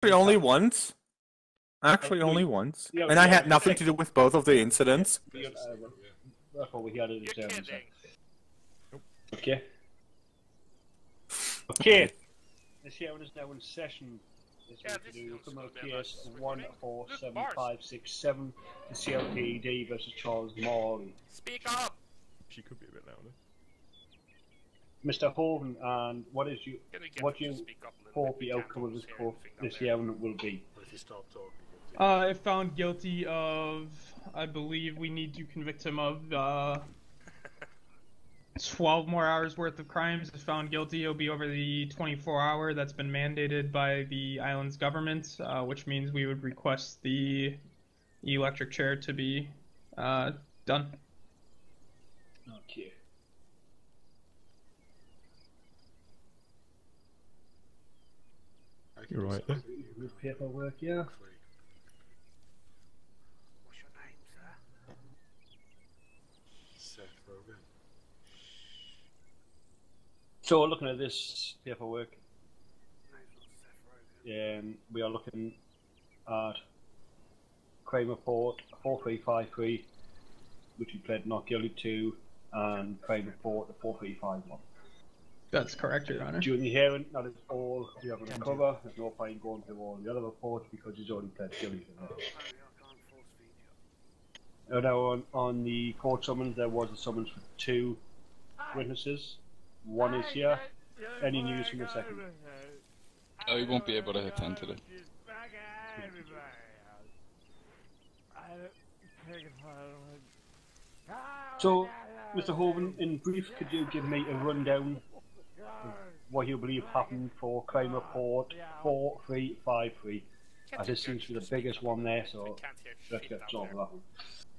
only once. Actually, only once. And I had nothing to do with both of the incidents. That's what we had in the Okay. Okay. This hearing is now in session. This is to do criminal case 147567, the CLRPG versus Charles Morley. Speak up! She could be a bit louder. Mr. Hoven, and what do you hope the outcome of this court this hearing will be? If found guilty of, I believe we need to convict him of 12 more hours worth of crimes. If found guilty, he'll be over the 24-hour that's been mandated by the island's government, which means we would request the electric chair to be done. Okay. You're right there. Paperwork, yeah. What's your name, sir? Seth Rogan. So looking at this paperwork, Name's not Seth Rogen. we are looking at crime report 4353, which he pled not guilty to, and crime report 4351. That's correct, Your Honor. During the hearing, that is all we are going to cover. There's no point going through all the other reports because he's already pled guilty to that. Now, on the court summons, there was a summons for 2 witnesses. One is here. Any news from the second? Oh, he won't be able to attend to it. So, Mr. Hoven, in brief, could you give me a rundown of what you believe happened for crime report 4353? As this seems to be the biggest one there, so let's get started with that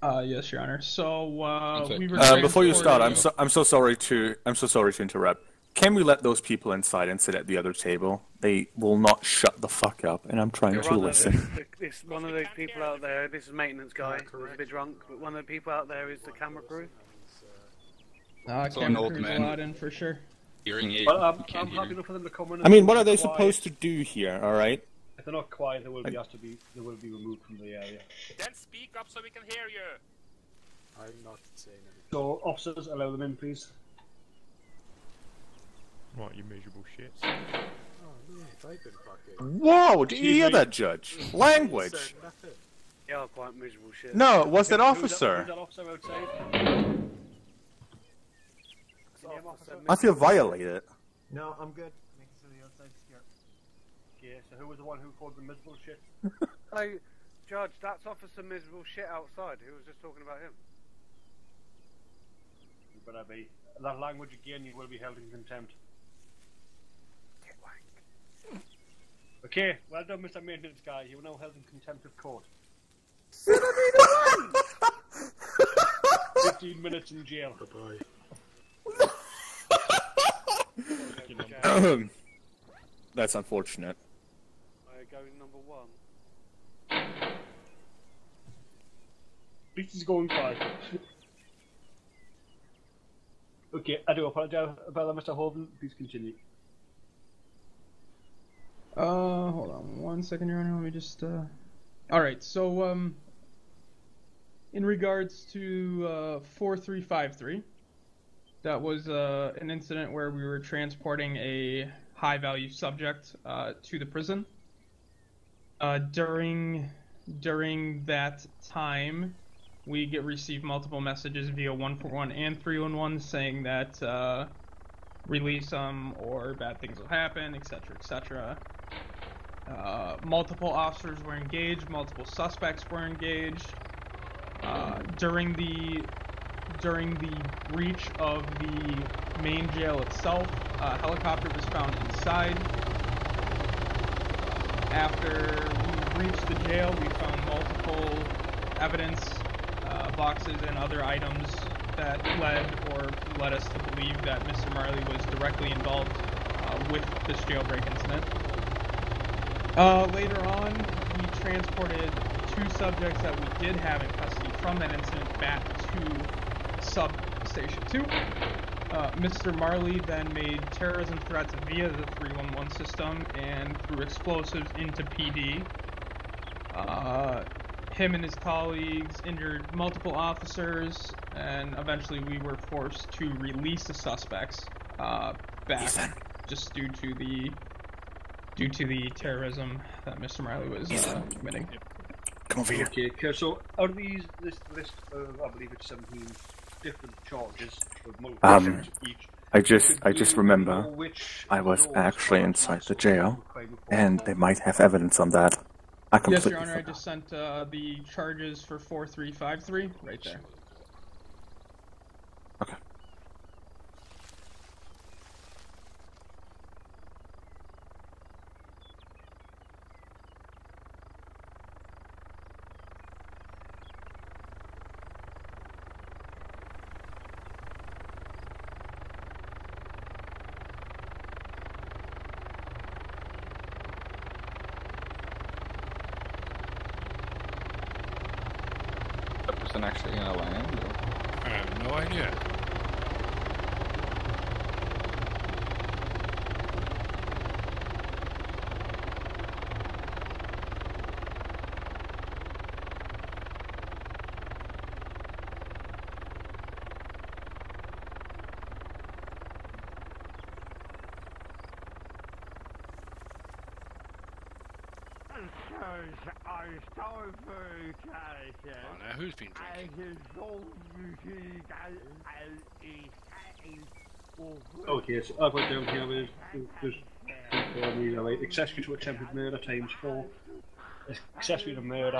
one. Yes, Your Honor. So we were before you start, I'm so sorry to interrupt. Can we let those people inside and sit at the other table? They will not shut the fuck up, and I'm trying to listen. This one of the people out there. This is maintenance guy. He's a bit drunk, but one of the people out there is the camera crew. Camera crew's allowed in for sure. Hearing aid. But I'm happy enough for them to come in. I mean, what are they supposed to do here? All right. If they're not quiet, they will be removed from the area. Then speak up so we can hear you. I'm not saying anything. So, officers, allow them in, please. What, you miserable shits? Oh, mate, I've been fucking... Whoa! Did you hear that, Judge? Language! Yeah, quite miserable shit. No, it was that officer. Who's that officer outside? I feel violated. No, I'm good. Make it to the outside scared. Yeah, so who was the one who called the miserable shit? Hey, Judge, that's Officer Miserable Shit outside. Who was just talking about him? You better be. That language again, you will be held in contempt. Okay, well done, Mr. Maintenance Guy. You are now held in contempt of court. 15 minutes in jail. Bye-bye. That's unfortunate. Going number 1. This is going fine. Okay, I do apologize about that, Mr. Hoven. Please continue. Hold on 1 second, Your Honor. Let me just, Alright, so, in regards to, 4353, that was, an incident where we were transporting a high-value subject, to the prison. During that time, we received multiple messages via 141 and 311 saying that, release them or bad things will happen, etc., etc. Multiple officers were engaged, multiple suspects were engaged. During the breach of the main jail itself, a helicopter was found inside. After we reached the jail, we found multiple evidence boxes and other items that led us to believe that Mr. Marley was directly involved with this jailbreak incident. Later on, we transported 2 subjects that we did have in custody from that incident back to Substation 2. Mr. Marley then made terrorism threats via the 311 system and threw explosives into PD. Him and his colleagues injured multiple officers, and eventually we were forced to release the suspects back just due to the terrorism that Mr. Marley was committing. Come over here. Okay, so out of this list of, I believe it's 17 different charges with multiple counts each. I just remember I was actually inside the jail, and they might have evidence on that. Yes, Your Honor, I just sent the charges for 4353 right there. Okay. Actually gonna land? Or? I have no idea. Oh, now who's been drinking? Okay, so I've got down here there's accessory to attempted murder times 4, accessory to murder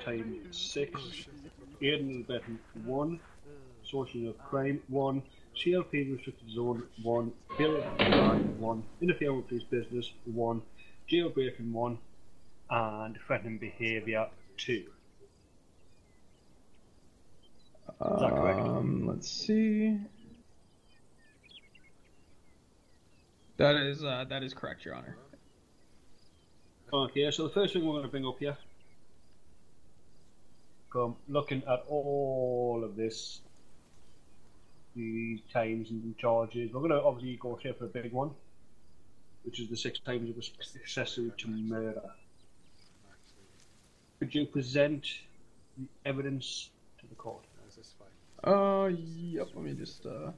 times 6, aiding and abetting 1, social of crime 1, CLP restricted zone 1, failure to comply 1, interfering with police business 1, jailbreaking 1, and threatening behaviour 2. Is that correct? Let's see. That is correct, Your Honor. Okay, so the first thing we're going to bring up here, from looking at all of this, the times and charges, we're going to obviously go straight for the big one, which is the 6 times it was accessory to murder. Could you present the evidence to the court? Yep, let me just, pull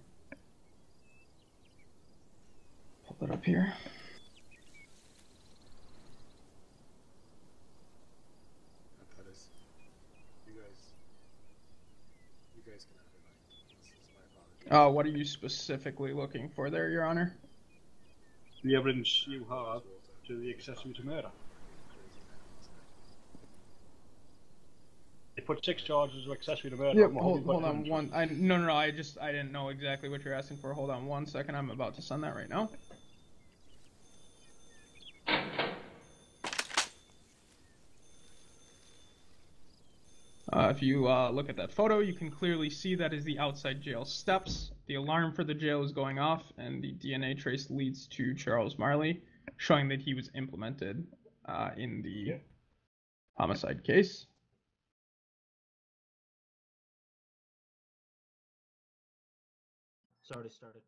that up here. What are you specifically looking for there, Your Honor? The evidence you have to the accessory to murder. They put 6 charges of accessory to murder. Yep, hold on one. No, I didn't know exactly what you're asking for. Hold on 1 second. I'm about to send that right now. If you look at that photo, you can clearly see that is the outside jail steps. The alarm for the jail is going off, and the DNA trace leads to Charles Marley, showing that he was implemented in the homicide case. It's already started.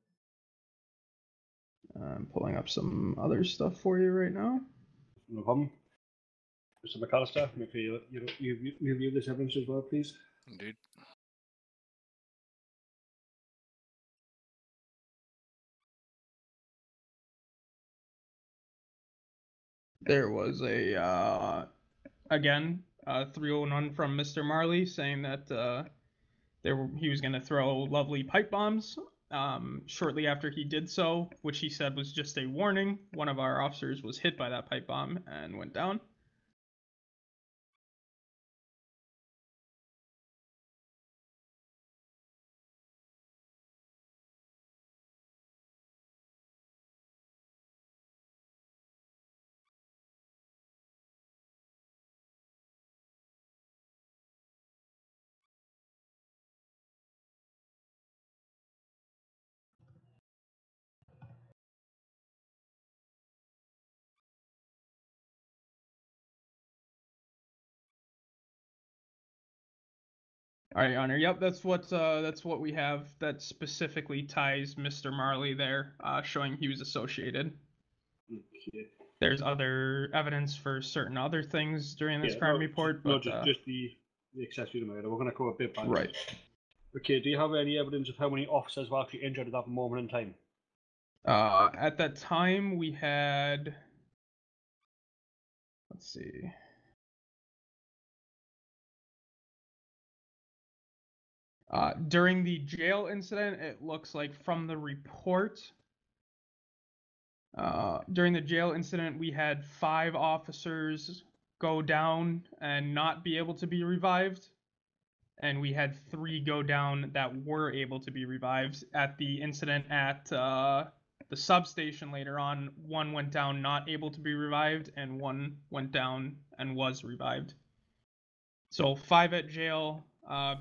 I'm pulling up some other stuff for you right now. No problem. Mr. McAllister, maybe you review this evidence as well, please. Indeed. There was a, again, 301 from Mr. Marley saying that he was going to throw lovely pipe bombs. Shortly after he did so, which he said was just a warning, one of our officers was hit by that pipe bomb and went down. All right, Your Honor. Yep, that's what we have. That specifically ties Mr. Marley there, showing he was associated. Okay. There's other evidence for certain other things during this crime report, but just the accessory to murder. We're going to cover a bit by right. bit. Okay, do you have any evidence of how many officers were actually injured at that moment in time? At that time, we had. Let's see. During the jail incident, it looks like from the report. During the jail incident, we had 5 officers go down and not be able to be revived. And we had 3 go down that were able to be revived. At the incident at the substation later on, 1 went down not able to be revived, and 1 went down and was revived. So 5 at jail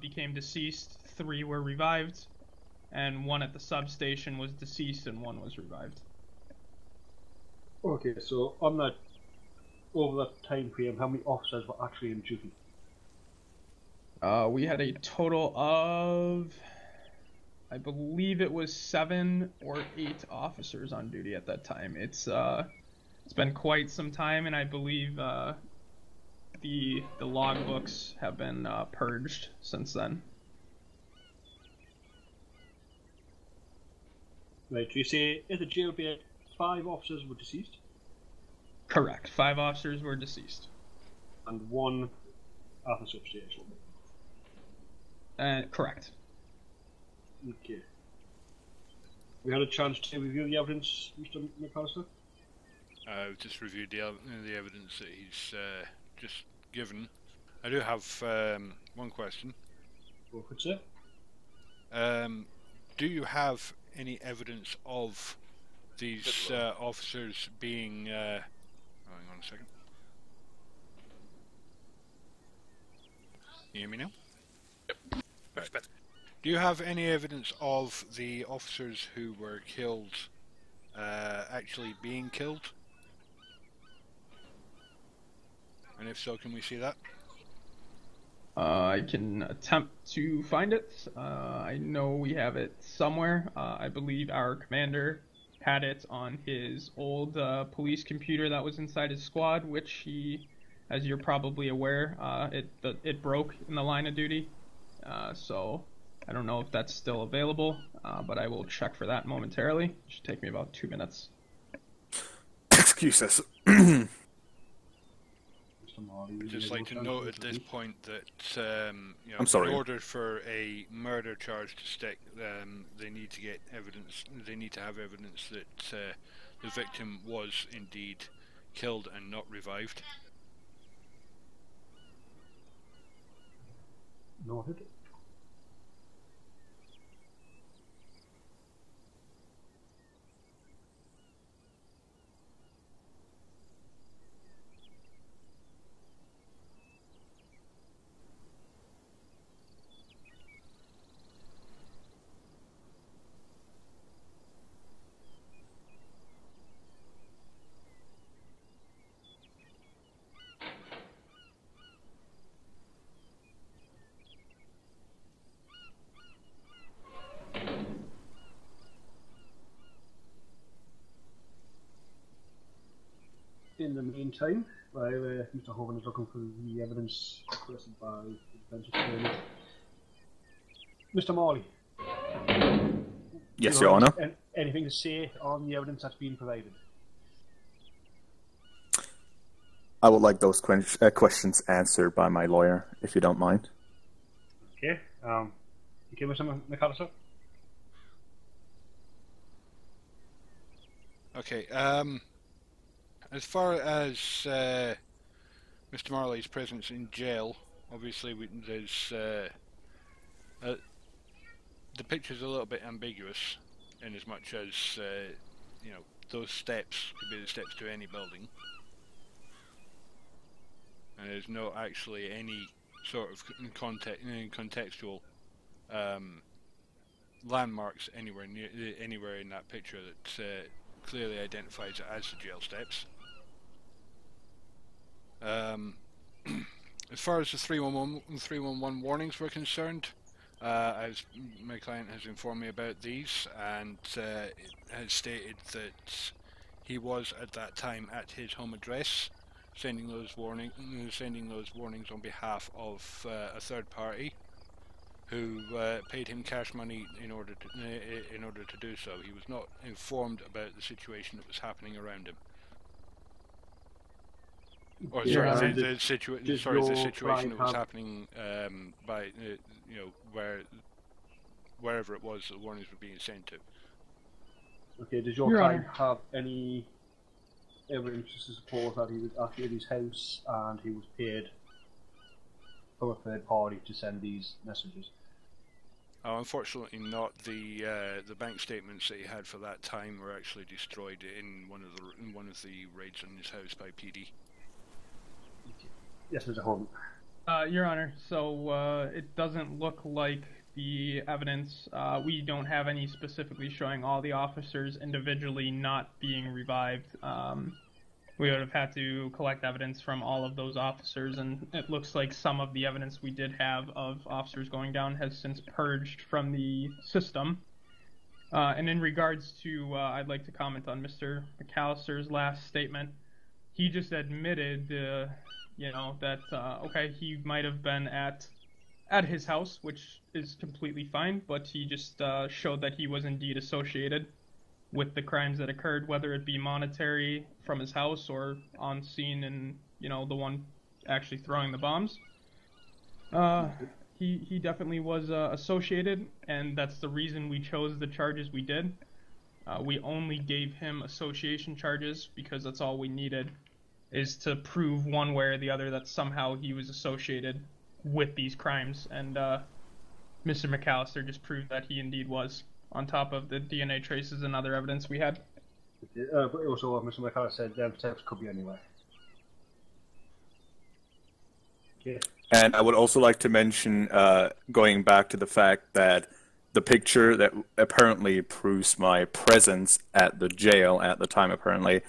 became deceased, 3 were revived, and 1 at the substation was deceased and 1 was revived. Okay, so on that, over that time frame, how many officers were actually in duty? We had a total of, I believe it was 7 or 8 officers on duty at that time. It's been quite some time, and I believe the logbooks have been purged since then. Right, so you say at the jail bit, 5 officers were deceased? Correct. 5 officers were deceased. And 1 at the substation? Correct. Okay. We had a chance to review the evidence, Mr. McAllister? I've just reviewed the evidence that he's just given. I do have one question. Go for it, sir. Do you have any evidence of these officers being... hang on a second. You hear me now? Yep. Right. Do you have any evidence of the officers who were killed actually being killed? And if so, can we see that? I can attempt to find it. I know we have it somewhere. I believe our commander had it on his old police computer that was inside his squad, which he, as you're probably aware, it broke in the line of duty. So I don't know if that's still available, but I will check for that momentarily. It should take me about 2 minutes. Excuse us. I'd just like to note at this point that you know, I'm sorry. in order for a murder charge to stick, they need to get evidence. They need to have evidence that the victim was indeed killed and not revived. Noted. In the meantime, while Mr. Hogan is looking for the evidence requested by the defense attorney, Mr. Morley. Yes, Your Honour. Anything to say on the evidence that's been provided? I would like those questions answered by my lawyer, if you don't mind. Okay. Okay, Mr. McAllister? Okay. As far as Mr. Marley's presence in jail, obviously there's the picture's a little bit ambiguous, in as much as you know, those steps could be the steps to any building, and there's not actually any sort of contextual landmarks anywhere in that picture that clearly identifies it as the jail steps. As far as the 311 warnings were concerned, as my client has informed me about these, and it has stated that he was at that time at his home address, sending those warnings on behalf of a third party, who paid him cash money in order to do so. He was not informed about the situation that was happening around him. Or sorry, the situation that was happening by wherever it was the warnings were being sent to. Okay, does your client have any evidence to support that he was actually at his house and he was paid for a third party to send these messages? Oh, unfortunately not. The bank statements that he had for that time were actually destroyed in one of the raids on his house by PD. Yes, Mr. Holden. Your Honor, so it doesn't look like the evidence. We don't have any specifically showing all the officers individually not being revived. We would have had to collect evidence from all of those officers, and it looks like some of the evidence we did have of officers going down has since purged from the system. And in regards to, I'd like to comment on Mr. McAllister's last statement. He just admitted, that, okay, he might have been at his house, which is completely fine, but he just showed that he was indeed associated with the crimes that occurred, whether it be monetary from his house or on scene and, the one actually throwing the bombs. He definitely was associated, and that's the reason we chose the charges we did. We only gave him association charges because that's all we needed, is to prove one way or the other that somehow he was associated with these crimes, and Mr. McAllister just proved that he indeed was, on top of the DNA traces and other evidence we had. But also, Mr. McAllister said them steps could be anywhere. Okay. And I would also like to mention, going back to the fact that the picture that apparently proves my presence at the jail at the time, apparently,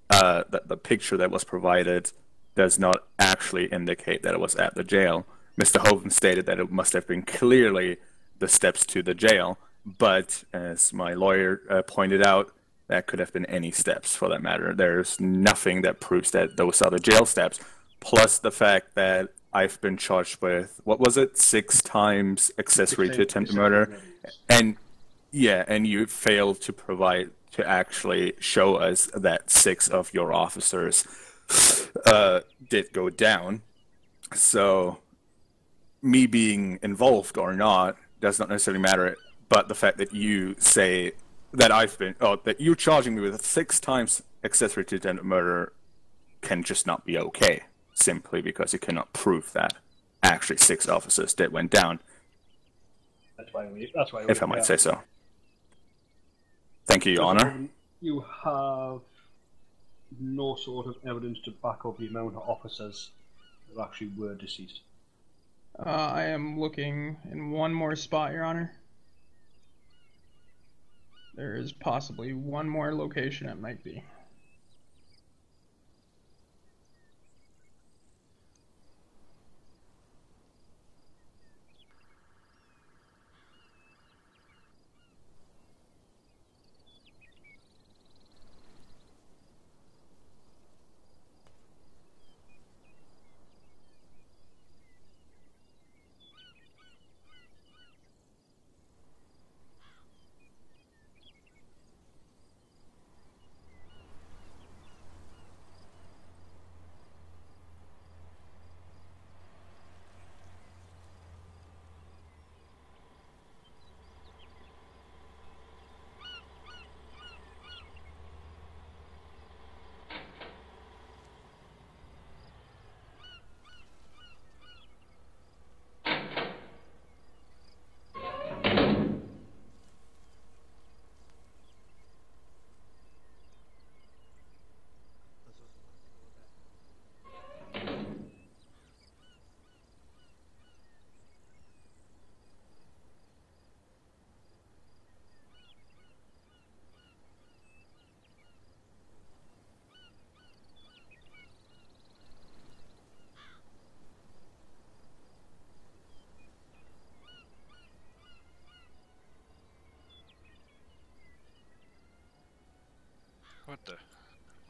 that the picture that was provided does not actually indicate that it was at the jail. Mr. Hoven stated that it must have been clearly the steps to the jail, but as my lawyer pointed out, that could have been any steps for that matter. There's nothing that proves that those are the jail steps, plus the fact that I've been charged with, 6 times accessory to attempted murder, and you failed to actually show us that 6 of your officers did go down. So me being involved or not does not necessarily matter, but the fact that you say that that you're charging me with 6 times accessory to attempted murder can just not be okay, simply because you cannot prove that actually 6 officers went down. That's why if I might say so. Thank you, Your Honor. You have no sort of evidence to back up the amount of officers that actually were deceased. I am looking in one more spot, Your Honor. There is possibly one more location it might be.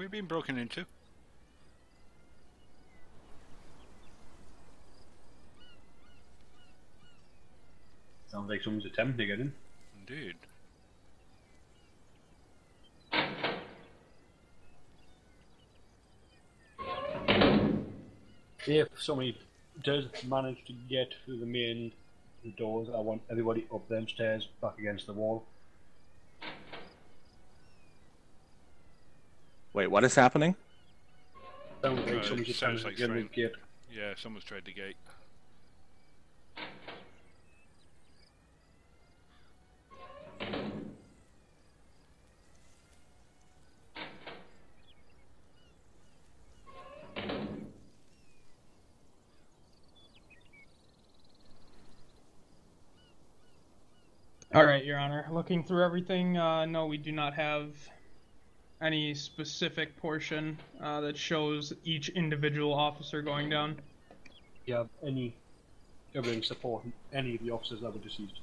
We've been broken into. Sounds like someone's attempting to get in. Indeed. If somebody does manage to get through the main doors, I want everybody up them stairs, back against the wall. Wait, what is happening? Sounds like someone's sounds attempting like to get in the strange. gate. Yeah, someone's tried the gate. All right, Your Honor. Looking through everything, no, we do not have any specific portion that shows each individual officer going down. Do you have any evidence supporting any of the officers that were deceased?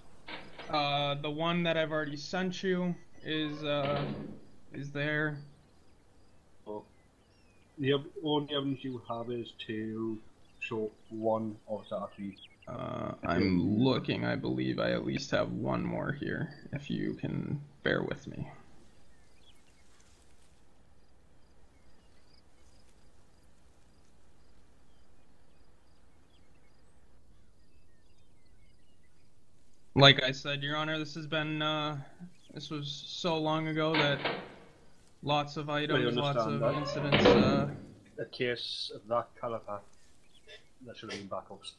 The one that I've already sent you is there. So, the only evidence you have is to show one officer actually. I'm looking. I believe I at least have one more here, if you can bear with me. Like I said, Your Honor, this has been, this was so long ago that lots of items, lots of that. incidents, A case of that caliber, that should have been backups.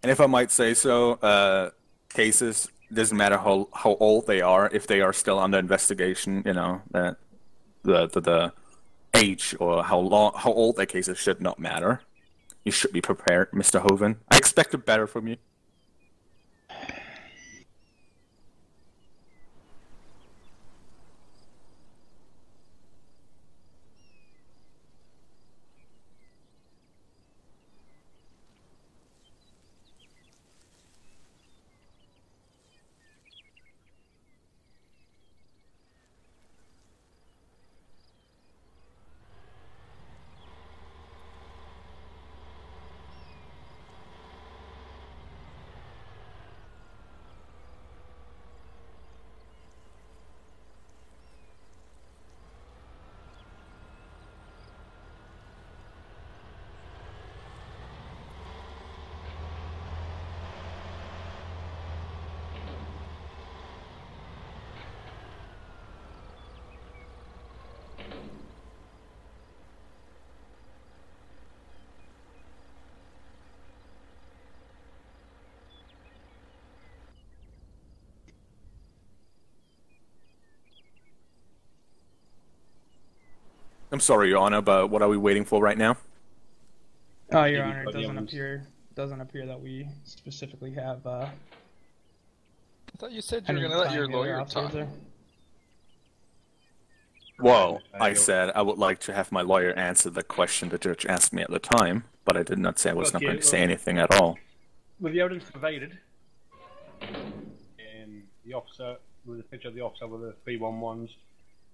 And if I might say so, cases, doesn't matter how old they are, if they are still under investigation, you know, that the age or how old their cases should not matter. You should be prepared, Mr. Hoven. I expected better from you. I'm sorry, Your Honor, but what are we waiting for right now? Your Honor, it doesn't appear that we specifically have, I thought you said you were going to let your lawyer talk. Well, I said I would like to have my lawyer answer the question the judge asked me at the time, but I did not say I was not going to say anything at all. With the evidence provided, and the officer, with the picture of the officer with the 311s,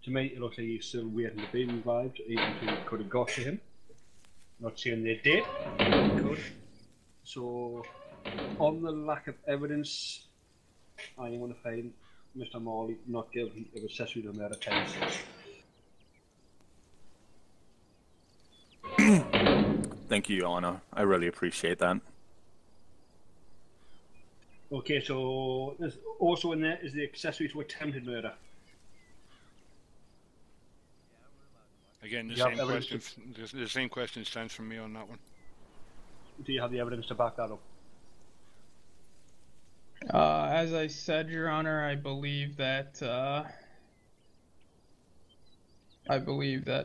to me it looks like he's still waiting to be revived, even if he could have got to him. Not saying they did, could. So, on the lack of evidence, I am going to find Mr. Morley not guilty of accessory to murder 10-6. Thank you, Your Honor. I really appreciate that. Okay, so there's also in there is the accessory to attempted murder. Again, the You have same evidence question. The same question stands from me on that one. Do you have the evidence to back that up? As I said, Your Honor, I believe that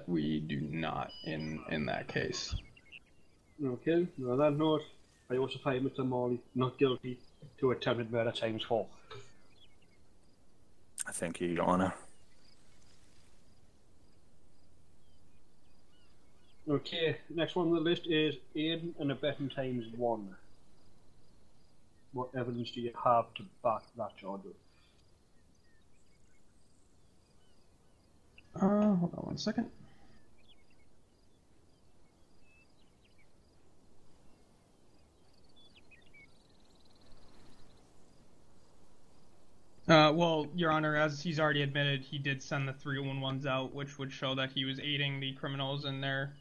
we do not in that case. Okay, on that note, I also find Mr. Morley not guilty to attempted murder ×4. Thank you, Your Honor. Okay, next one on the list is aiding and abetting ×1. What evidence do you have to back that charge up? Hold on one second. Well, Your Honor, as he's already admitted, he did send the 311s out, which would show that he was aiding the criminals in their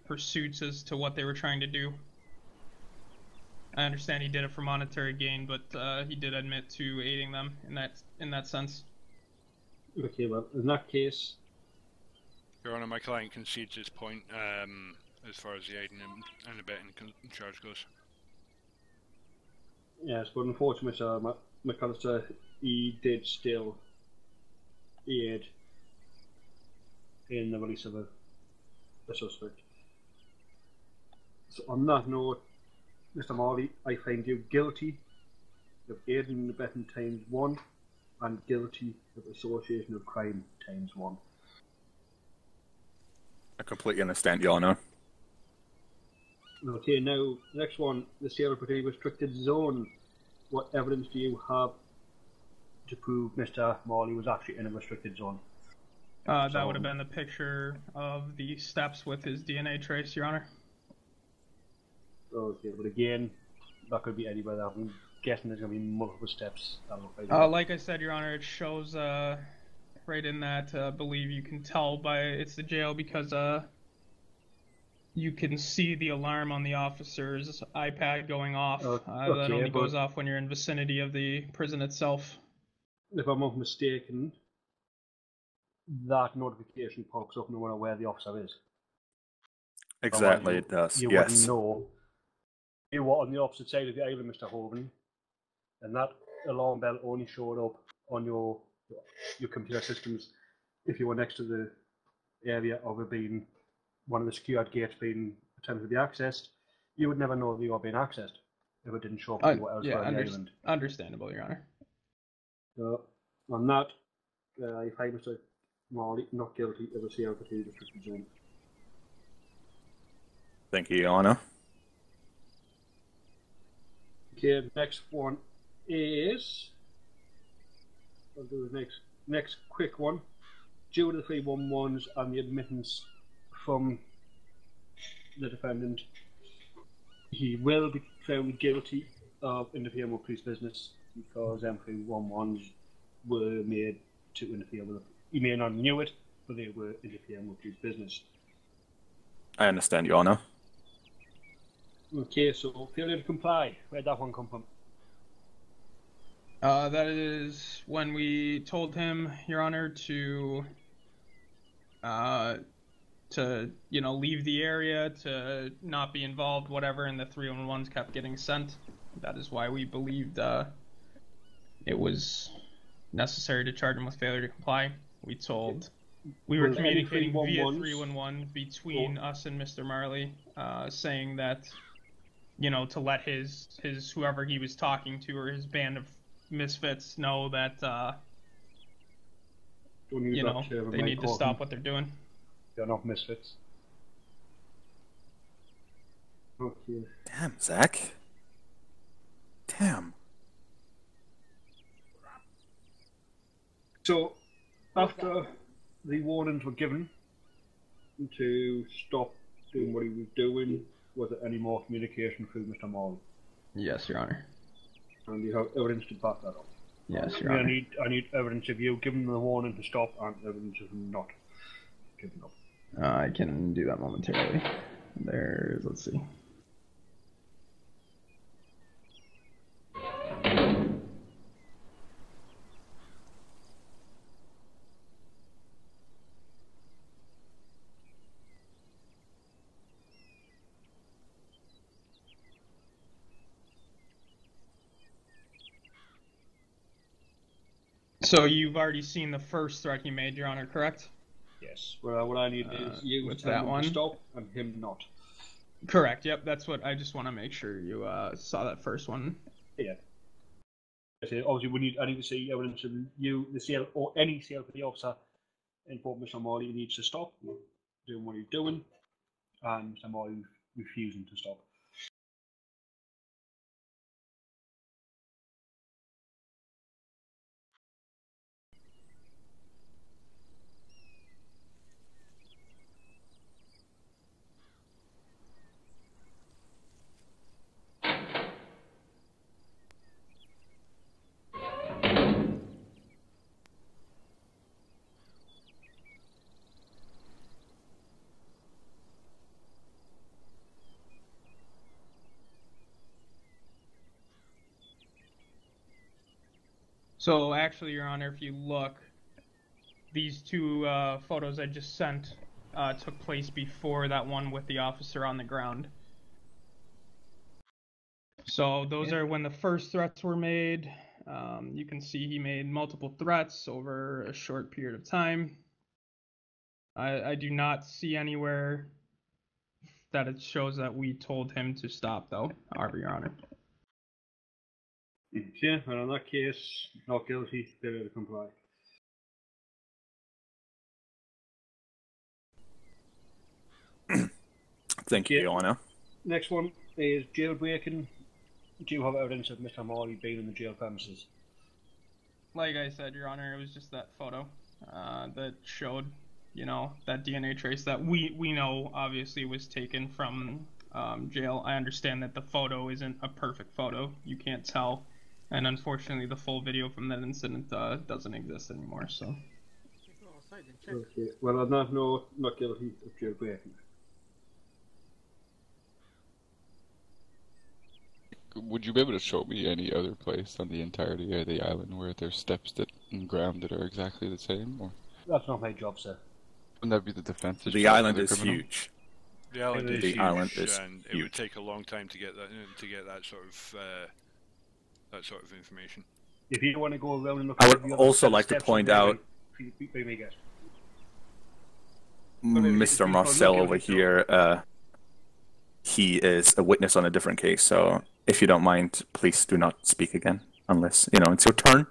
pursuits as to what they were trying to do. I understand he did it for monetary gain, but he did admit to aiding them in that sense. Okay, well, in that case, Your Honour, my client concedes his point as far as the aiding and abetting charge goes. yes, but unfortunately, Mr. McAllister, he did still aid in the release of a suspect. So on that note, Mr. Morley, I find you guilty of aiding and abetting ×1 and guilty of association of crime ×1. I completely understand, Your Honor. Okay, now, next one, the CLRPG restricted zone. What evidence do you have to prove Mr. Morley was actually in a restricted zone? That would have been the picture of the steps with his DNA trace, Your Honor. Okay, but again, that could be anywhere. I'm guessing there's going to be multiple steps. Like I said, Your Honor, it shows right in that. I believe you can tell by it's the jail because you can see the alarm on the officer's iPad going off. That only goes off when you're in vicinity of the prison itself. If I'm not mistaken, that notification pops up no matter where the officer is. Exactly, it does. You yes. wouldn't know. You were on the opposite side of the island, Mr. Hoven, and that alarm bell only showed up on your computer systems if you were next to the area of it being one of the secured gates being attempted to be accessed. You would never know that you were being accessed if it didn't show up anywhere else on the island. Understandable, Your Honor. So, on that, I find Mr. Morley not guilty of a CLRPG restricted zone. Thank you, Your Honor. Okay, next one is. I'll do the next quick one. Due to the 311s and the admittance from the defendant, he will be found guilty of interfering with police business because M311s were made to interfere with it. He may not knew it, but they were interfering with police business. I understand, Your Honor. Okay, so failure to comply. Where'd that one come from? That is when we told him, Your Honor, to leave the area, to not be involved, whatever, and the 311s kept getting sent. That is why we believed it was necessary to charge him with failure to comply. We were communicating via 311 between us and Mr. Marley, saying that, to let his whoever he was talking to or his band of misfits know that, they need to stop what they're doing. They're not misfits. Okay. Damn, Zach. Damn. So, after the warnings were given to stop doing what he was doing, was there any more communication through Mr. Morley? Yes, Your Honor. And you have evidence to back that up? Yes, Your Honor. I need evidence of you giving the warning to stop and evidence of him not giving up. I can do that momentarily. Let's see. So you've already seen the first threat he made, Your Honor, correct? Yes. Well, what I need is you with to that one. Stop and him not. Correct. Yep. That's what I just want to make sure you saw that first one. Yeah. Obviously, I need to see evidence of you, the CL or any CLPD officer in Port Mr. Morley needs to stop doing what he's doing, and Mr. Morley refusing to stop. So actually, Your Honor, if you look, these two photos I just sent took place before that one with the officer on the ground. So those are when the first threats were made. You can see he made multiple threats over a short period of time. I do not see anywhere that it shows that we told him to stop, though, however, Your Honor. Okay, and in that case, not guilty, failure to comply. Thank you, Yeah. Your Honor. Next one is jailbreaking. Do you have evidence of Mr. Morley being in the jail premises? Like I said, Your Honor, it was just that photo that showed, you know, that DNA trace that we know obviously was taken from jail. I understand that the photo isn't a perfect photo. You can't tell. And unfortunately, the full video from that incident doesn't exist anymore, so. Okay, well, on that note, not guilty of jailbreaking. Would you be able to show me any other place on the entirety of the island where there's steps and ground that are exactly the same? Or That's not my job, sir. wouldn't that be the defense's The job island for the is criminal? huge. The island The is huge, island is and it huge. would take a long time to get that sort of information. If you want to go around and look I at would the other also set of like to steps point on the out, island, be my guest. Mr. Marcel over here, he is a witness on a different case, so if you don't mind, please do not speak again, unless, you know, it's your turn.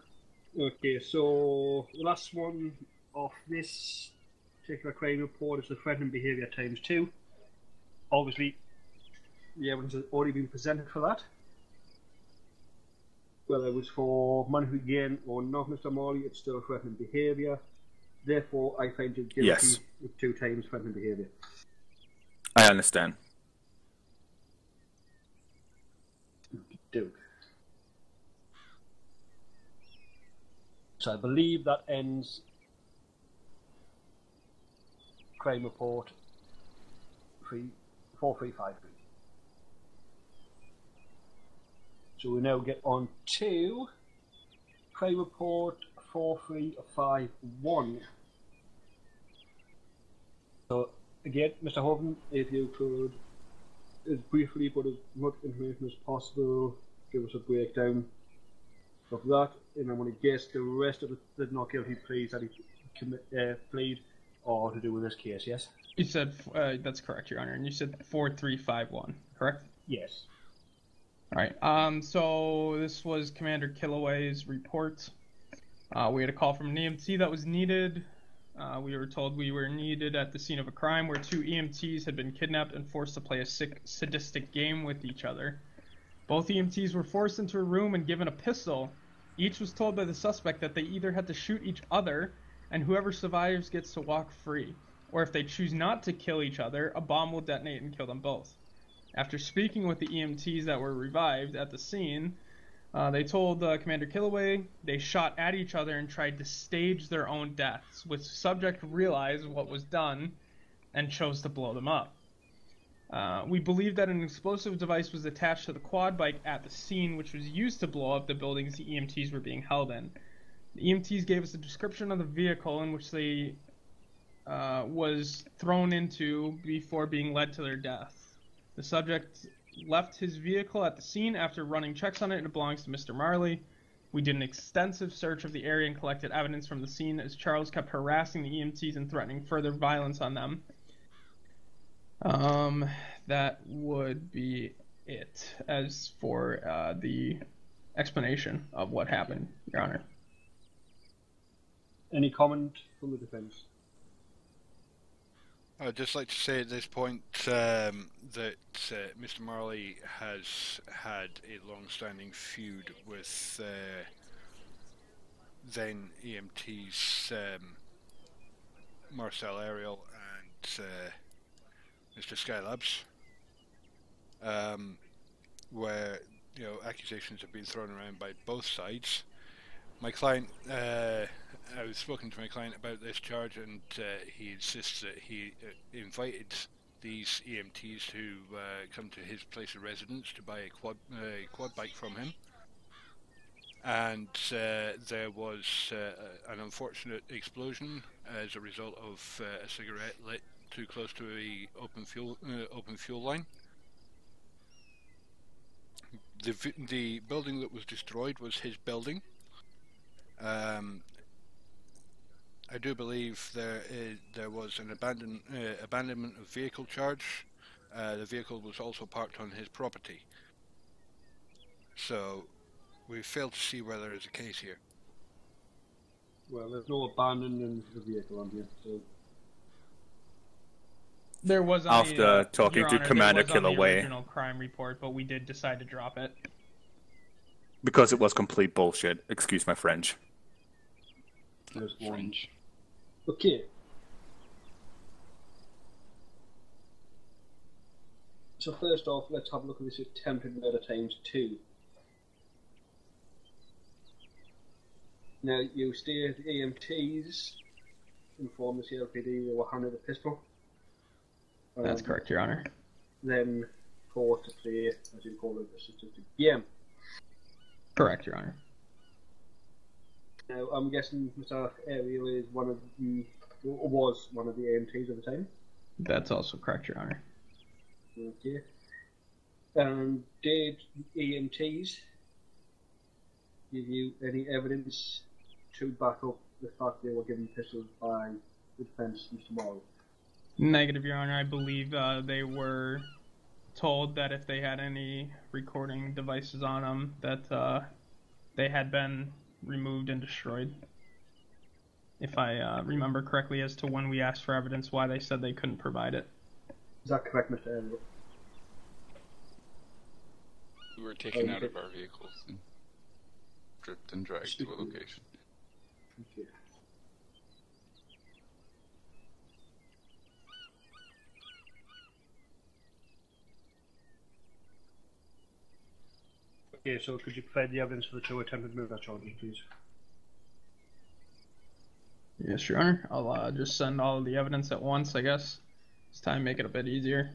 Okay, so the last one of this particular crime report is the threatening behaviour ×2. Obviously, the evidence has already been presented for that. Whether it was for monetary gain or not, Mr. Morley, it's still threatening behaviour. Therefore, I find you guilty Yes. of 2 times threatening behaviour. I understand. Duke. So I believe that ends crime report 4353. So we now get on to crime report 4351. So again, Mr. Hoven, if you could, as briefly but as much information as possible, give us a breakdown of that, and I'm going to guess the rest of the not guilty pleas that he plead are to do with this case, yes? You said, that's correct, Your Honor, and you said 4351, correct? Yes. Alright, so this was Commander Killaway's report. We had a call from an EMT that was needed. We were told we were needed at the scene of a crime where 2 EMTs had been kidnapped and forced to play a sick, sadistic game with each other. Both EMTs were forced into a room and given a pistol. Each was told by the suspect that they either had to shoot each other, and whoever survives gets to walk free. Or if they choose not to kill each other, a bomb will detonate and kill them both. After speaking with the EMTs that were revived at the scene, they told Commander Killaway they shot at each other and tried to stage their own deaths, which the subject realized what was done and chose to blow them up. We believe that an explosive device was attached to the quad bike at the scene, which was used to blow up the buildings the EMTs were being held in. The EMTs gave us a description of the vehicle in which they was thrown into before being led to their death. The subject left his vehicle at the scene after running checks on it, and it belongs to Mr. Marley. We did an extensive search of the area and collected evidence from the scene as Charles kept harassing the EMTs and threatening further violence on them. That would be it as for the explanation of what happened, Your Honor. Any comment from the defence? I'd just like to say at this point that Mr. Marley has had a long-standing feud with then EMTs Marcel Ariel and Mr. Skylabs, where accusations have been thrown around by both sides. My client, I've spoken to my client about this charge, and he insists that he invited these EMTs to come to his place of residence to buy a quad bike from him. and there was an unfortunate explosion as a result of a cigarette lit too close to a open fuel line. The building that was destroyed was his building. I do believe there was an abandonment of vehicle charge. The vehicle was also parked on his property. So we failed to see whether there is a case here. Well, there's no abandonment of the vehicle on here, so... There was on After talking Your to Honor, Commander there was on the Killaway. original crime report, but we did decide to drop it. Because it was complete bullshit. Excuse my French. There's one. French. Okay. So first off, let's have a look at this attempted murder times 2. Now, you stated the EMTs informed the CLPD they were handed a pistol. That's correct, Your Honor. Then forced to play, as you call it, a statistic game. Correct, Your Honor. Now, I'm guessing Mr. Ariel is was one of the EMTs at the time. That's also correct, Your Honor. Okay. Did the EMTs give you any evidence to back up the fact they were given pistols by the defence, Mr. Morrow? Negative, Your Honor. I believe they were told that if they had any recording devices on them, that they had been removed and destroyed. If I remember correctly as to when we asked for evidence, why they said they couldn't provide it. Is that correct, Mr. Ariel? We were taken out of our vehicles and stripped and dragged to a location. Okay. Okay, so could you provide the evidence for the 2 attempted murder charges, please? Yes, Your Honor. I'll just send all of the evidence at once, I guess. This time, make it a bit easier.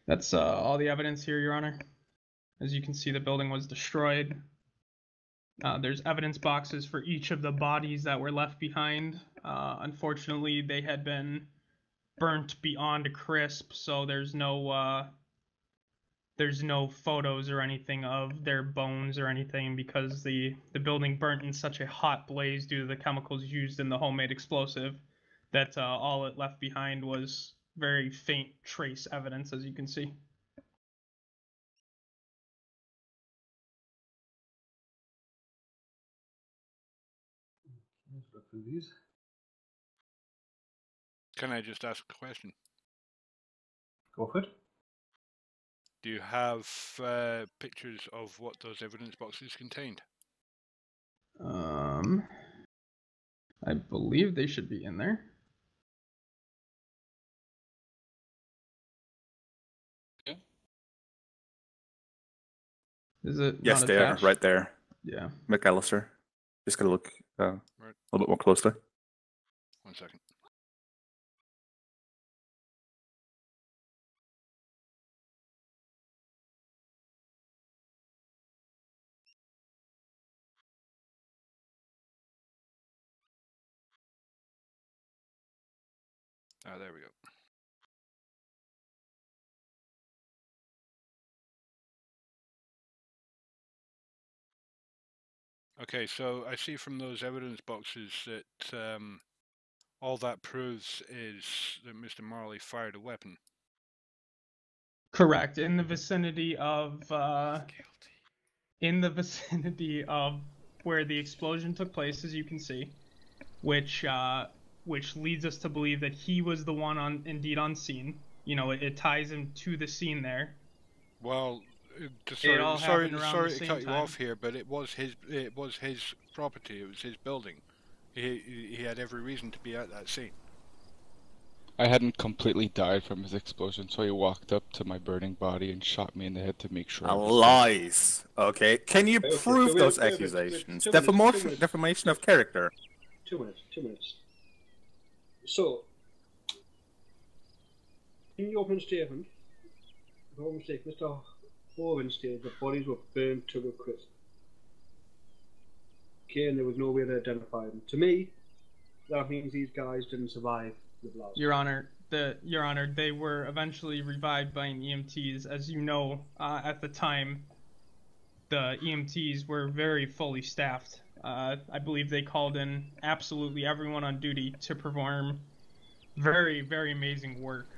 That's all the evidence here, Your Honor. As you can see, the building was destroyed. There's evidence boxes for each of the bodies that were left behind. Unfortunately, they had been burnt beyond a crisp, so there's no photos or anything of their bones or anything, because the building burnt in such a hot blaze due to the chemicals used in the homemade explosive that all it left behind was very faint trace evidence, as you can see. Let's look through these. Can I just ask a question? Go for it. Do you have pictures of what those evidence boxes contained? I believe they should be in there. Yeah. Is it? Yes, not they are attached? right there. Yeah. McAllister. Just gotta look a Right. little bit more closely. 1 second. Ah, there we go. Okay, so I see from those evidence boxes that all that proves is that Mr. Marley fired a weapon. Correct. In the vicinity of where the explosion took place, as you can see, which leads us to believe that he was the one indeed on scene. You know, it ties him to the scene there. Well, all sorry happened around to the same cut you time. off here, but it was his property. It was his building. He had every reason to be at that scene. I hadn't completely died from his explosion, so he walked up to my burning body and shot me in the head to make sure I was dead. Lies. Okay. Can you Okay, prove so those wait, accusations? 2 minutes, 2 minutes. Defamation of character. 2 minutes, 2 minutes. So, in the opening statement, if I'm not mistaken, Mr. Horan stated the bodies were burned to a crisp. Okay, and there was no way to identify them. To me, that means these guys didn't survive the blast. Your Honor, they were eventually revived by an EMTs. As you know, at the time, the EMTs were very fully staffed. I believe they called in absolutely everyone on duty to perform very, very amazing work.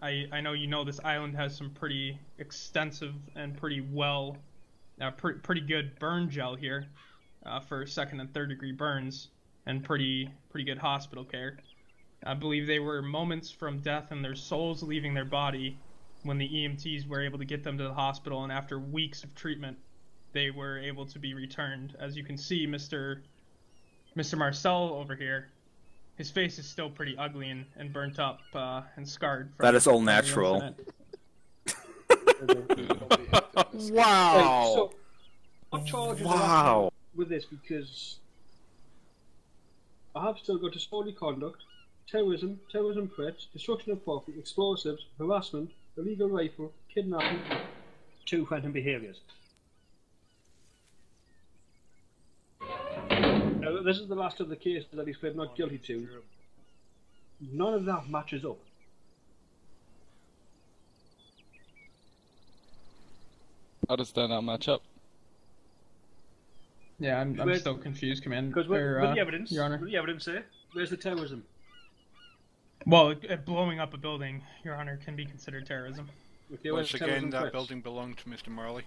I know you know this island has some pretty extensive and pretty good burn gel here for 2nd and 3rd degree burns, and pretty good hospital care. I believe they were moments from death and their souls leaving their body when the EMTs were able to get them to the hospital, and after weeks of treatment, they were able to be returned. As you can see, Mr. Marcel over here, his face is still pretty ugly and burnt up and scarred. That is all from the natural. incident. Wow. So, what charges Wow. with this? Because I have still got disorderly conduct, terrorism threats, destruction of property, explosives, harassment, illegal rifle, kidnapping, 2 threatening behaviours. Now, this is the last of the cases that he's pled not guilty to. None of that matches up. How does that not match up? Yeah, I'm still confused, Commander. Because with the evidence, Your Honor. with the evidence there, where's the terrorism? Well, blowing up a building, Your Honor, can be considered terrorism. Okay, where's Once the again, terrorism that threats? building belonged to Mr. Marley.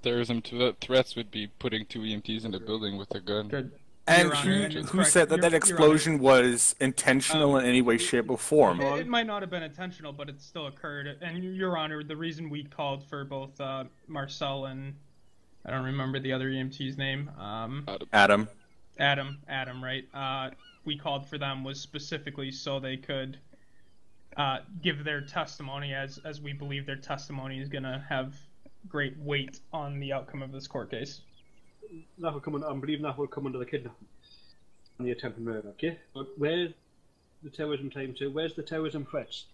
Terrorism threats would be putting 2 EMTs in a building with a gun. Good. And Your Honor, and who correct. said that Your- that Your explosion was intentional in any way, shape, or form? It might not have been intentional, but it still occurred. And Your Honor, the reason we called for both Marcel and I don't remember the other EMT's name. Adam. Adam, right? We called for them was specifically so they could give their testimony, as we believe their testimony is going to have great weight on the outcome of this court case. That will come under, I'm believing that will come under the kidnapping and the attempted murder, okay? But where's the terrorism time to? Where's the terrorism threats?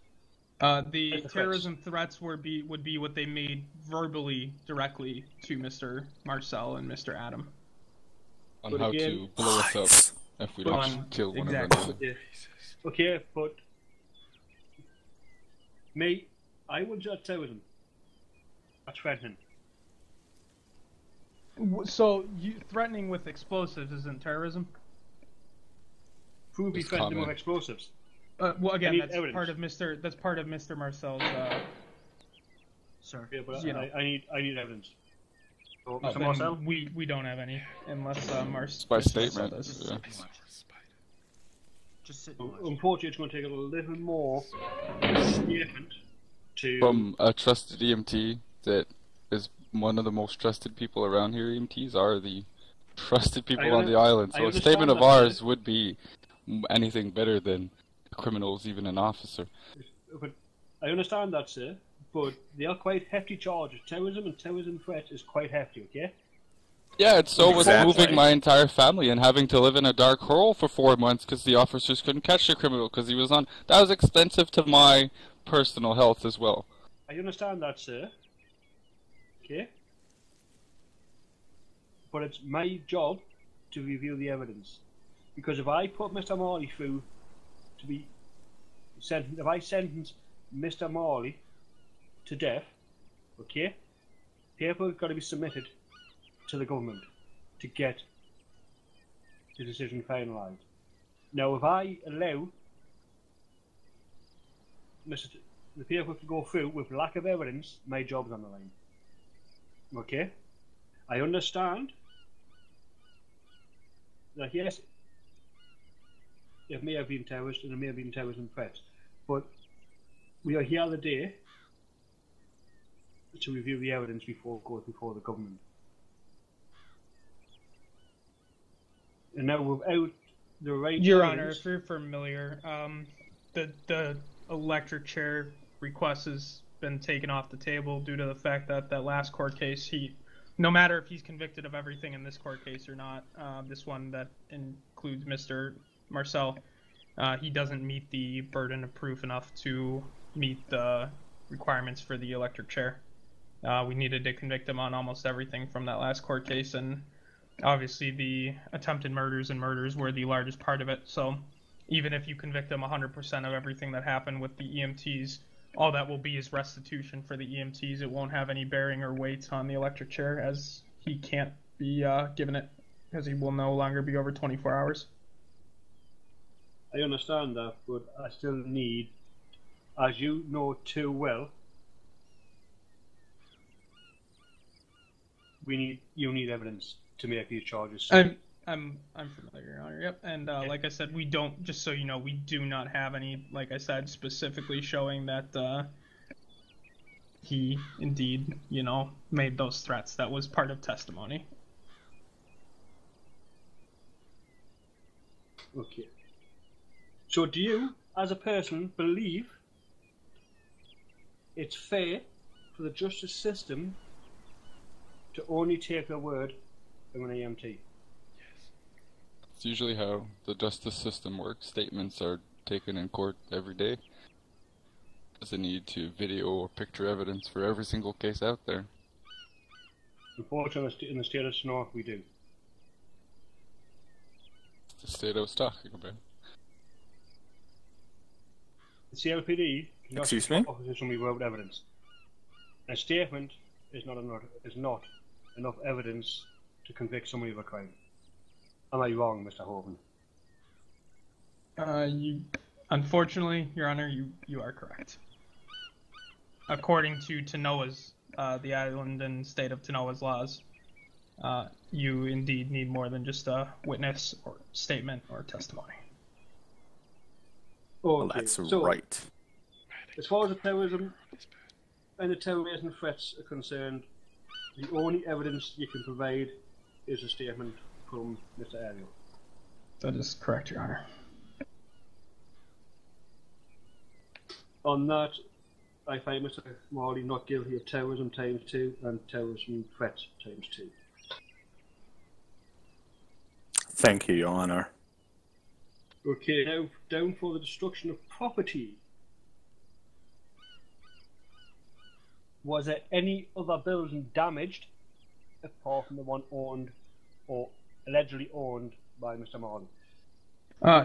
The terrorism threats would be what they made verbally directly to Mr. Marcel and Mr. Adam. On But how again- to blow us up if we don't On- kill one exactly. of them. Yeah. Okay, but me, I would judge terrorism. That's threatening. So, you threatening with explosives isn't terrorism? Prove he It's threatened them with common. explosives. Well, I again, need that's evidence. part of Mr. Marcel's. Sir. Yeah, but You know. I need evidence. So, Oh, Mr. Marcel? we don't have any unless Marcel. By Marcel statement. does. Yeah. Just sit and watch. Unfortunately, it's going to take a little more statement to... From a trusted EMT that is one of the most trusted people around here. EMTs are the trusted people on the island, so a statement of ours would be anything better than criminals, even an officer. But I understand that, sir, but they are quite hefty charges. Terrorism and terrorism threat is quite hefty, okay? Yeah, it's so was Exactly. moving my entire family and having to live in a dark hole for 4 months because the officers couldn't catch the criminal because he was on. That was extensive to my personal health as well. I understand that, sir. Okay? But it's my job to review the evidence. Because if I put Mr. Marley through to be sentenced, if I sentence Mr. Marley to death, okay, paper got to be submitted to the government to get the decision finalised. Now, if I allow the paper to go through with lack of evidence, my job's on the line. Okay? I understand that, yes, it may have been terrorist and it may have been terrorism threats, but we are here today to review the evidence before it goes before the government. And now without the right Your Honor, evidence- if you're familiar, the electric chair request has been taken off the table due to the fact that that last court case, no matter if he's convicted of everything in this court case or not, this one that includes Mr. Marcel, he doesn't meet the burden of proof enough to meet the requirements for the electric chair. We needed to convict him on almost everything from that last court case, and obviously the attempted murders and murders were the largest part of it. So even if you convict him 100% of everything that happened with the EMTs, all that will be is restitution for the EMTs. It won't have any bearing or weight on the electric chair, as he can't be given it because he will no longer be over 24 hours. I understand that, but I still need, as you know too well, you need evidence to make these charges. I'm familiar, Your Honor. Yep, and like I said, we don't. Just so you know, we do not have any, like I said, specifically showing that he indeed, made those threats. That was part of testimony. Okay. So do you, as a person, believe it's fair for the justice system to only take a word from an EMT? It's usually how the justice system works. Statements are taken in court every day. Doesn't need to video or picture evidence for every single case out there. Unfortunately, in the state of Sonora, we do. It's the state I was talking about. The CLPD cannot Excuse me? officers without evidence. A statement is not enough evidence to convict somebody of a crime. Am I wrong, Mr. Hoven? Unfortunately, Your Honor, you are correct. According to Tanoa's, the island and state of Tanoa's laws, you indeed need more than just a witness or statement or testimony. Well, that's right. As far as the terrorism and the terrorism threats are concerned, the only evidence you can provide is a statement from Mr. Ariel. That is correct, Your Honor. On that, I find Mr. Marley not guilty of terrorism ×2 and terrorism threats ×2. Thank you, Your Honor. Okay, now down for the destruction of property. Was there any other building damaged apart from the one owned or allegedly owned by Mr. Marley?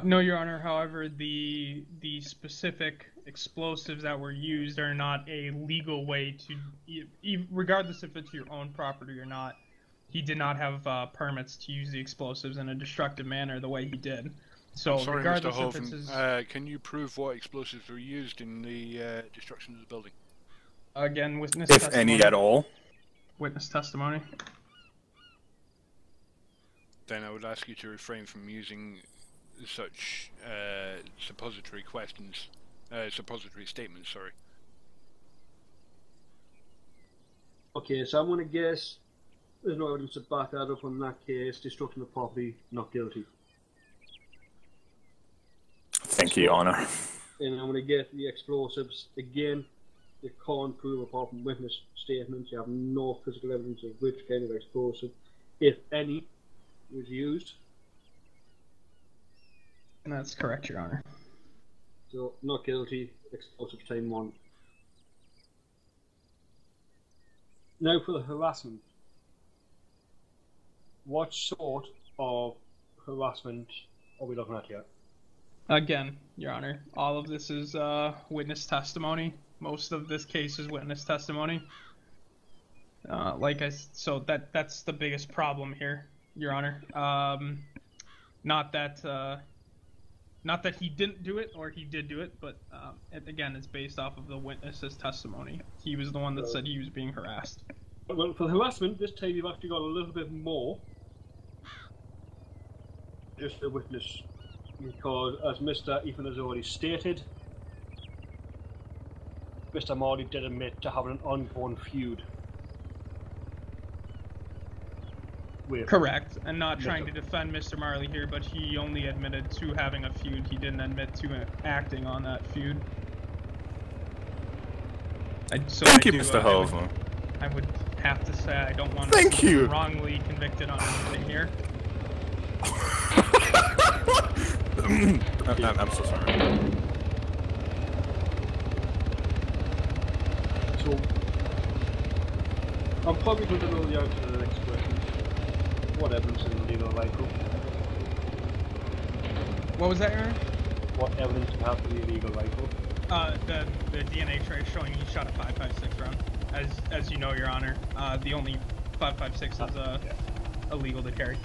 No, Your Honor. However, the specific explosives that were used are not a legal way to, regardless if it's your own property or not. He did not have permits to use the explosives in a destructive manner the way he did. So, I'm sorry, regardless Mr. if it's Hoven, can you prove what explosives were used in the destruction of the building? Again, witness If testimony. any at all. Witness testimony. Then I would ask you to refrain from using such suppository questions, suppository statements, sorry. Okay, so I'm going to guess there's no evidence to back that up on that case. Destruction of property, not guilty. Thank you, Your Honor. And I'm going to get the explosives again. You can't prove apart from witness statements. You have no physical evidence of which kind of explosive, if any, was used. And that's correct, Your Honor. So, not guilty, explosives ×1. Now for the harassment. What sort of harassment are we looking at here? Again, Your Honor, all of this is witness testimony. Most of this case is witness testimony. So that's the biggest problem here, Your Honor. Not that he didn't do it or he did do it, but again, it's based off of the witness's testimony. He was the one that said he was being harassed. Well, for the harassment, this time you've actually got a little bit more. Just a witness. Because, as Mr. Ethan has already stated, Mr. Marley did admit to having an ongoing feud. with. Correct, and not trying to defend Mr. Marley here, but he only admitted to having a feud. He didn't admit to acting on that feud. Thank you, Mr. Hoven. I would have to say I don't want Thank to be you. wrongly convicted on anything here. I'm so sorry. So, I'm probably going to know the answer to the next question. What evidence in the legal vehicle? What was that, Aaron? What evidence do you have for the illegal vehicle? The DNA trace showing he shot a 5.56 round. As you know, Your Honor, the only 5.56 is illegal to carry.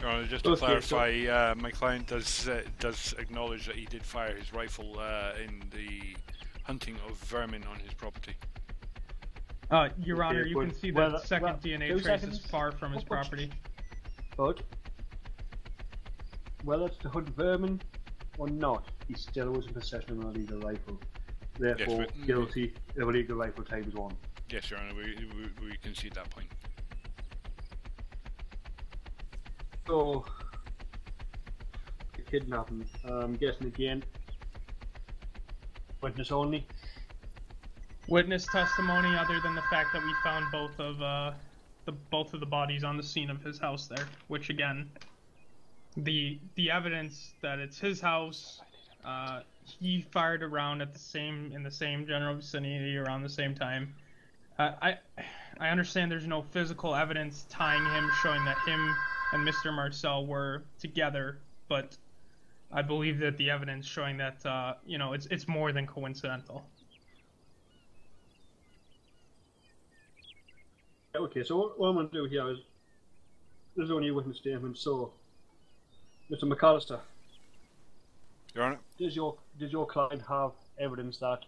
Your Honor, just to clarify, my client does acknowledge that he did fire his rifle in the hunting of vermin on his property. Your Honor, you can see that the second DNA trace is far from his property. But whether it's to hunt vermin or not, he still was in possession of an illegal rifle. Therefore, yes, guilty of illegal rifle ×1. Yes, Your Honor, we concede that point. So, the kidnapping. I'm guessing again. Witness only. Witness testimony, other than the fact that we found both of the bodies on the scene of his house there, which again, the evidence that it's his house, he fired a round in the same general vicinity around the same time. I understand there's no physical evidence tying him, showing that him and Mr. Marcel were together, but I believe that the evidence showing that it's more than coincidental. Okay, so what I'm going to do here is, there's only a witness statement, so, Mr. McAllister. Your Honor? Does your client have evidence that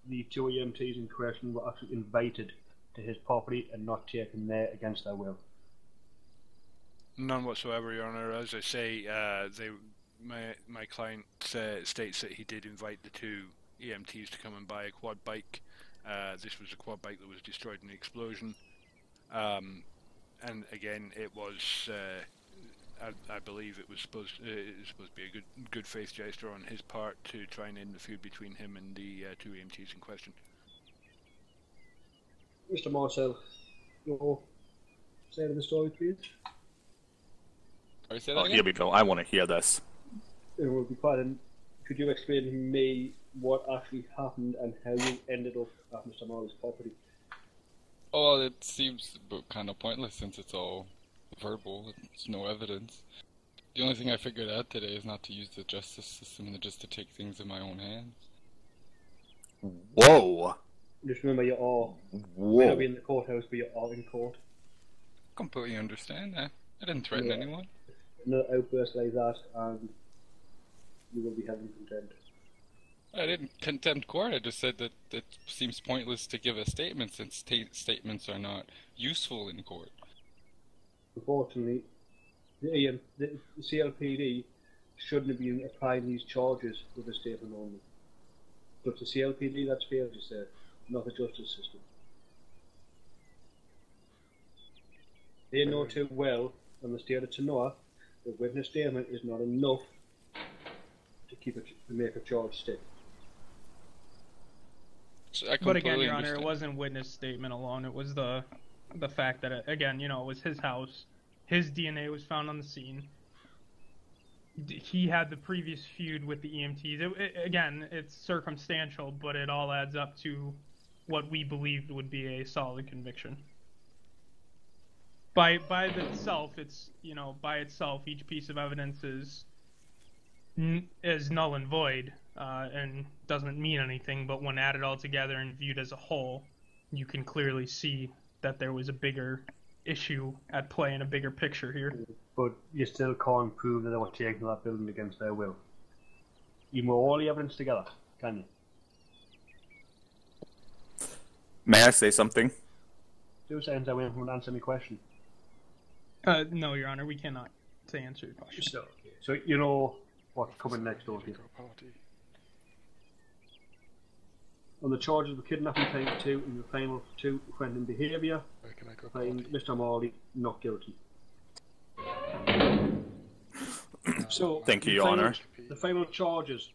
the two EMTs in question were actually invited to his property and not taken there against their will? None whatsoever, Your Honor. As I say, my client states that he did invite the two EMTs to come and buy a quad bike. This was a quad bike that was destroyed in the explosion. And again, it was, I believe it was supposed to be a good faith gesture on his part to try and end the feud between him and the two EMTs in question. Mr. Marcel, your side of the story, please. Oh, here we go. I want to hear this. It would be fine. Could you explain to me what actually happened and how you ended up at Mr. Marley's property? Oh, it seems kind of pointless since it's all verbal. There's no evidence. The only thing I figured out today is not to use the justice system and just to take things in my own hands. Whoa! Just remember, you're all. Whoa! You'll be in the courthouse, but you're all in court. Completely understand that. I didn't threaten anyone. Another outburst like that, and you will be held in contempt. I didn't contempt court. I just said that it seems pointless to give a statement since statements are not useful in court. Unfortunately, the CLPD shouldn't have been applying these charges with a statement only. But the CLPD, that's fair to say, not the justice system. They know too well, and the state of Tanoa, the witness statement is not enough to make a charge stick. But again, Your Honor, it wasn't witness statement alone. It was the fact that, again, it was his house. His DNA was found on the scene. He had the previous feud with the EMTs. Again, it's circumstantial, but it all adds up to what we believed would be a solid conviction. By itself, by itself, each piece of evidence is null and void. And doesn't mean anything, but when added all together and viewed as a whole, you can clearly see that there was a bigger issue at play in a bigger picture here. But you still can't prove that they were taken to that building against their will. You put all the evidence together, can you? May I say something? 2 seconds, I wait for him to answer my question. No, Your Honor, we cannot answer your question. So you know what's coming next door to you. On the charges of kidnapping times 2 and the final 2 threatening behaviour, Where can I go? find Mr. Marley not guilty. So, Thank you, the Your final- Honour. The final charges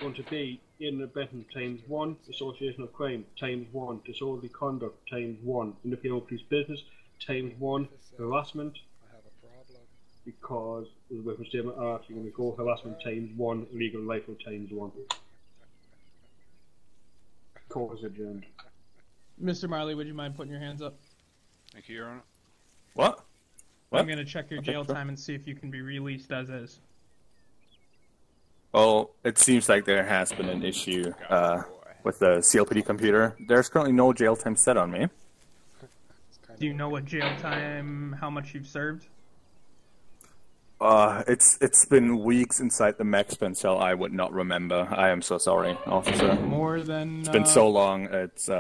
going to be aiding and abetting times 1, association of crime times 1, disorderly conduct times 1, interfering with police business times 1, harassment, I have a problem. because the witness statement are you're going to go harassment times 1, illegal rifle times 1. Court is adjourned. Mr. Marley, would you mind putting your hands up? Thank you, Your Honour. What? What? I'm going to check your Okay, jail sure. time and see if you can be released as is. Well, it seems like there has been an issue with the CLPD computer. There's currently no jail time set on me. Do you know what jail time, how much you've served? It's been weeks inside the max pen cell. I would not remember. I am so sorry, officer. More than... It's been so long. It's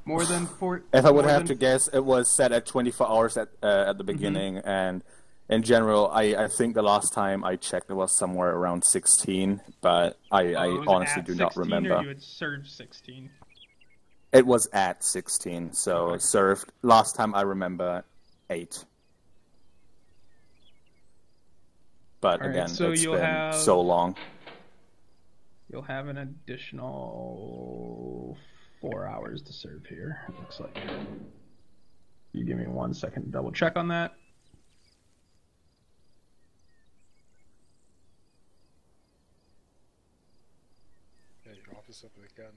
More than 4... If I would more have than- to guess, it was set at 24 hours at the beginning, and in general, I think the last time I checked it was somewhere around 16, but I was it honestly at do not 16 remember. Or you had served 16? It was at 16, so served last time I remember 8. But All right, again, so it's you'll been have- so long. You'll have an additional 4 hours to serve here, it looks like. You give me 1 second to double check on that. Yeah, your officer with a gun.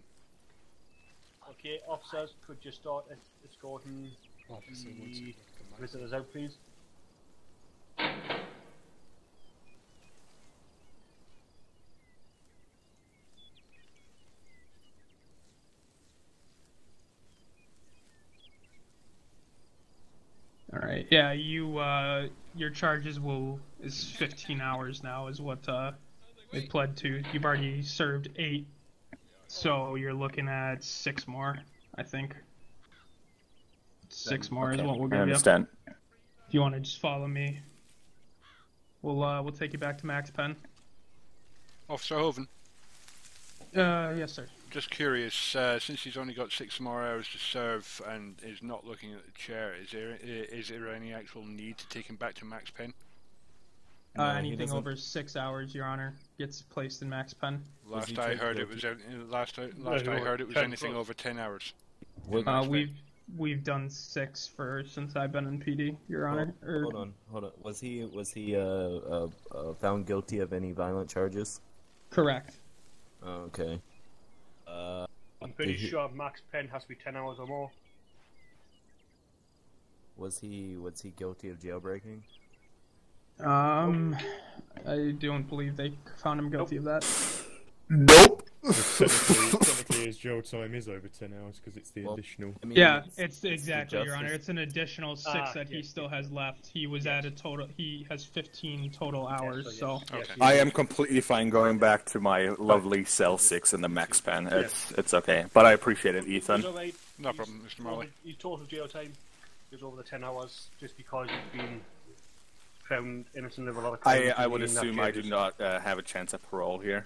Okay, officers, could you start escorting Officer wants to the look at the visitors out, please? All right. Yeah, your charges is 15 hours now is what they pled to. You've already served 8, so you're looking at 6 more, I think. 6 more is what we'll I give you. understand. If you want to just follow me, we'll take you back to Max Pen. Officer Hoven, Yes, sir. just curious, since he's only got 6 more hours to serve and is not looking at the chair, is there any actual need to take him back to Max Pen? No, he Anything doesn't- over 6 hours, Your Honor, gets placed in Max Pen. Last he I take heard, it guilty? was last I heard it was 10 anything plus. over 10 hours. What- We've done 6 since I've been in PD, Your Honor. hold on. Was he found guilty of any violent charges? Correct. Okay. I'm pretty Did he- sure max pen has to be 10 hours or more. Was he guilty of jailbreaking? I don't believe they found him guilty of that. Nope. Technically, his jail time is over 10 hours because it's the Well, additional. I mean, Yeah, it's it's the exactly, Your Honor. justice- It's an additional 6 that he yes, still has left. He was at a total. He has 15 total hours. So Okay. I am completely fine going back to my lovely cell 6 in the max pen. It's okay, but I appreciate it, He's Ethan. alright. No problem, Mr. Marley. His total jail time is over the 10 hours just because he's been found innocent of a lot of crimes. I would and being assume not I do guilty. not have a chance at parole here.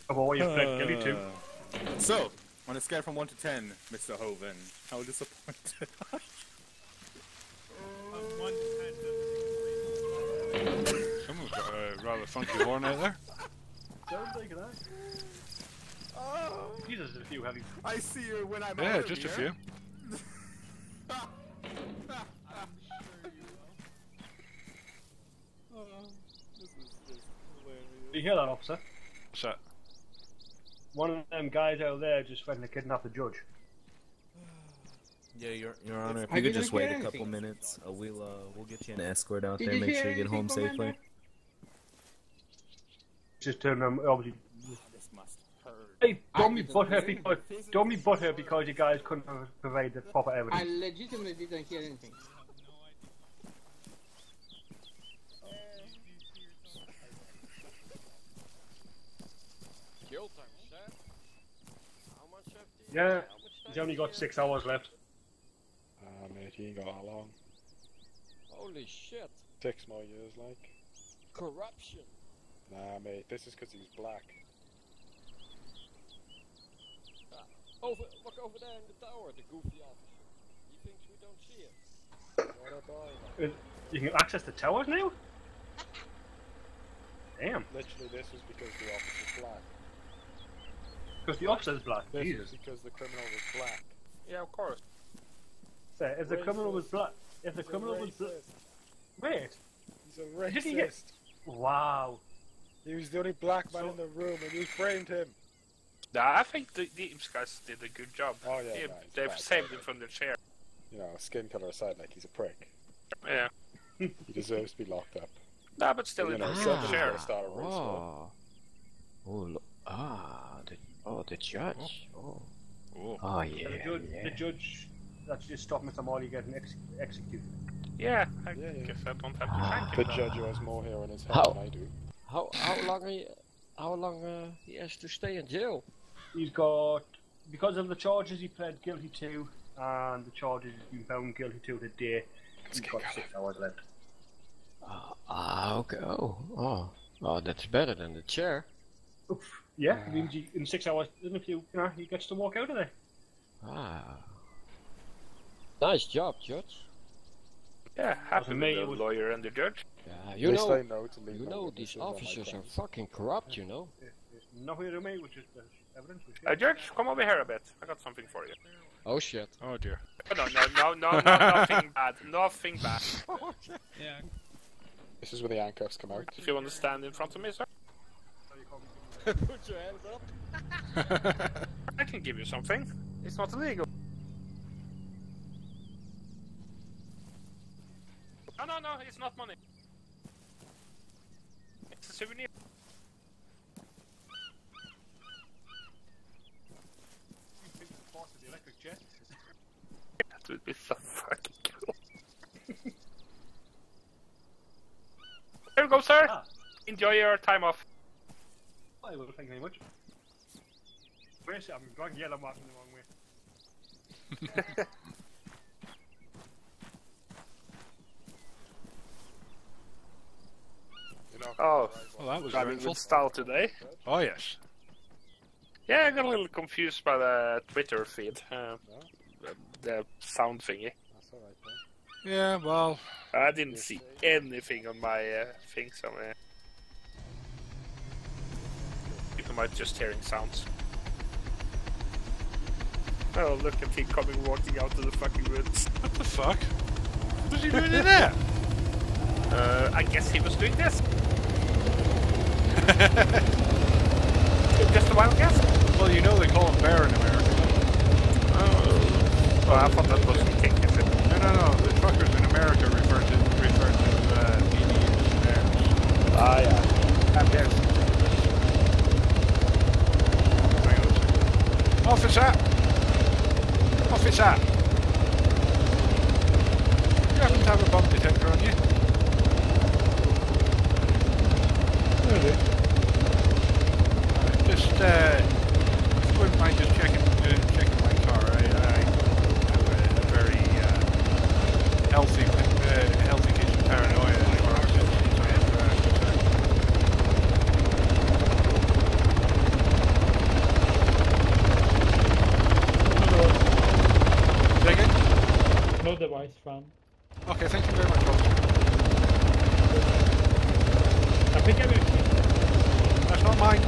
About what you've pled guilty to. So, on a scale from 1 to 10, Mr. Hoven, how disappointed? Someone's got a rather funky horn out there. Don't think of that. Jesus, there's a few heavy. I see you when I'm Yeah, out of just a here. few. You hear that, officer? What's that? One of them guys out there just threatened to kidnap the judge. Yeah, Your Honor, if I you could didn't just wait hear a couple anything. minutes, we'll get you an escort out Did there, you make hear sure you get home anything, safely. Commander? Just turn them, obviously. This must hurt. Hey, don't be didn't butthurt hear because you guys couldn't provide the proper evidence. I legitimately didn't hear anything. Yeah, he's only got 6 hours left. Mate, he ain't got that long. Holy shit. 6 more years, like. Corruption. Nah, mate, this is because he's black. Look over there in the tower, the goofy officer. He thinks we don't see it. What a boy. You can access the towers now? Damn. Literally, this is because the officer's black. Because the officer's black. This Jesus. is because the criminal was black. Yeah, of course. So, if the criminal was black... If the criminal was black... Wait. He's a racist. Did he get... Wow. He was the only black man in the room and you framed him. Nah, I think the Imps guys did a good job. Oh yeah, They've saved him from the chair. You know, skin color aside, like he's a prick. Yeah. He deserves to be locked up. Nah, but still in the chair. The judge. The judge that's just stopped Mr. Marley getting executed. Yeah, I guess I don't have to thank him. The judge who has more hair on his head than I do. How long he has to stay in jail? He's got, because of the charges he pled guilty to, and the charges he's been found guilty to today, he's got 6 hours left. Okay. Oh, that's better than the chair. Oof. Yeah, it means in 6 hours, isn't it? He gets to walk out of there. Nice job, Judge. Yeah, happy with the lawyer and the judge. Yeah, you know these officers are fucking corrupt, you know. There's nothing to me, which is the evidence. Judge, come over here a bit. I got something for you. Oh shit. Oh dear. No, nothing bad. Nothing bad. Yeah. This is where the handcuffs come out. If you want to stand in front of me, sir. Put your hands up. I can give you something. It's not illegal. No, it's not money. It's a souvenir. That would be so fucking cool. There you go, sir. Enjoy your time off. I will, thank you very much. Where's it? I'm going yellow marking the wrong way. Oh, well, that was driving eventful. with style today. Oh yes. Yeah, I got a little confused by the Twitter feed, the sound thingy. That's alright, Yeah, well, I didn't see anything on my thing, so people might just hearing sounds. Oh, look at him coming walking out of the fucking woods. What the fuck? What's he doing in there? I guess he was doing this. Just a wild guess. Well, you know they call him bear in America. Oh, well, I thought that was the king, is it? No. The truckers in America refer to Indians as bears. Ah, yeah. And bears. Hang on a second. Officer! You happen to have a bomb detector on you? Really? If you wouldn't mind just checking my car. I have a very healthy case of paranoia as far as concerned. No device found. Okay, thank you very much, officer. I think I will. That's not mine.